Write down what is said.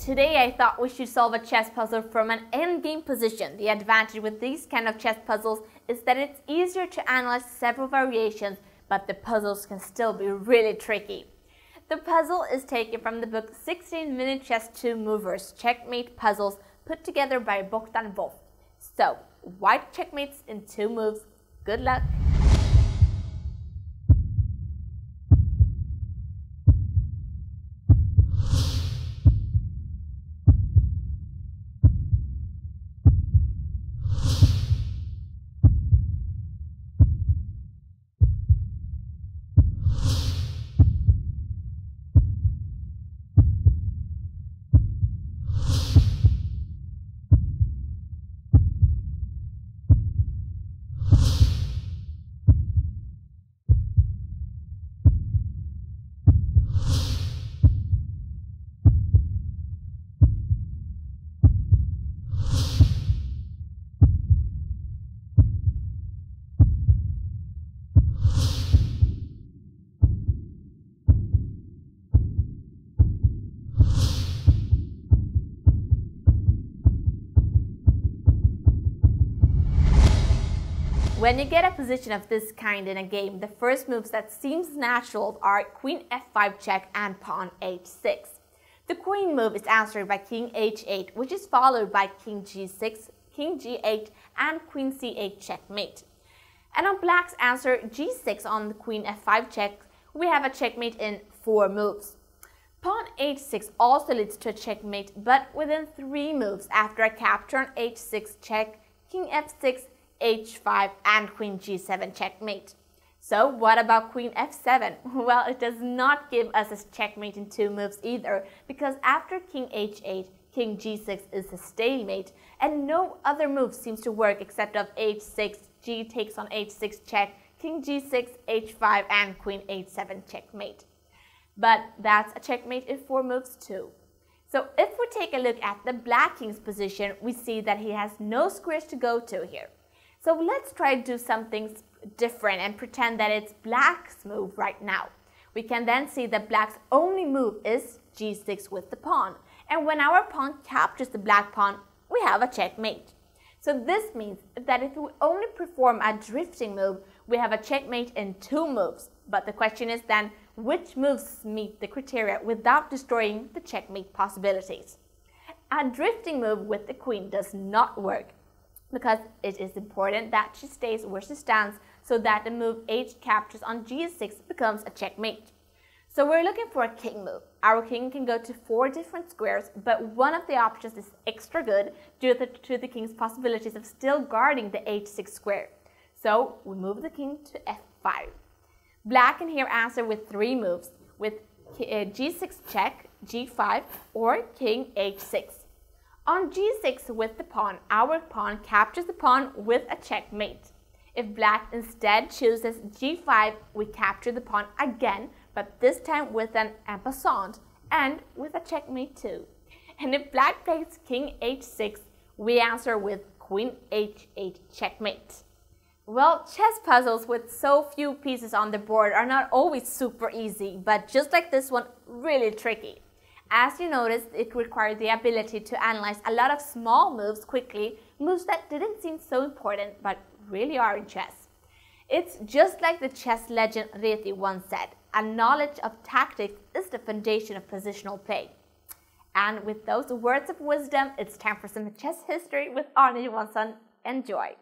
Today I thought we should solve a chess puzzle from an endgame position. The advantage with these kind of chess puzzles is that it's easier to analyze several variations, but the puzzles can still be really tricky. The puzzle is taken from the book 16-Minute Chess 2 Movers, Checkmate Puzzles, put together by Bogdan Wolf. So, white checkmates in 2 moves. Good luck! When you get a position of this kind in a game, the first moves that seems natural are Queen f5 check and Pawn h6. The Queen move is answered by King h8, which is followed by King g6, King g8, and Queen c8 checkmate. And on Black's answer g6 on the Queen f5 check, we have a checkmate in 4 moves. Pawn h6 also leads to a checkmate, but within 3 moves after a capture on h6 check, King f6, h5 and Queen g7 checkmate. So what about Queen f7? Well, it does not give us a checkmate in 2 moves either, because after King h8, King g6 is a stalemate and no other move seems to work except of h6, g takes on h6 check, King g6, h5 and Queen h7 checkmate. But that's a checkmate in 4 moves too. So if we take a look at the Black King's position, we see that he has no squares to go to here. So let's try to do something different and pretend that it's Black's move right now. We can then see that Black's only move is g6 with the pawn. And when our pawn captures the Black pawn, we have a checkmate. So this means that if we only perform a drifting move, we have a checkmate in 2 moves. But the question is then, which moves meet the criteria without destroying the checkmate possibilities? A drifting move with the queen does not work, because it is important that she stays where she stands so that the move h captures on g6 becomes a checkmate. So we're looking for a king move. Our king can go to 4 different squares, but one of the options is extra good due to the king's possibilities of still guarding the h6 square. So we move the king to f5. Black can here answer with 3 moves, with g6 check, g5, or king h6. On g6 with the pawn, our pawn captures the pawn with a checkmate. If Black instead chooses g5, we capture the pawn again, but this time with an en passant and with a checkmate too. And if Black plays king h6, we answer with queen h8 checkmate. Well, chess puzzles with so few pieces on the board are not always super easy, but just like this one, really tricky. As you noticed, it required the ability to analyze a lot of small moves quickly, moves that didn't seem so important but really are in chess. It's just like the chess legend Reti once said, a knowledge of tactics is the foundation of positional play. And with those words of wisdom, it's time for some chess history with Arne Johansson. Enjoy!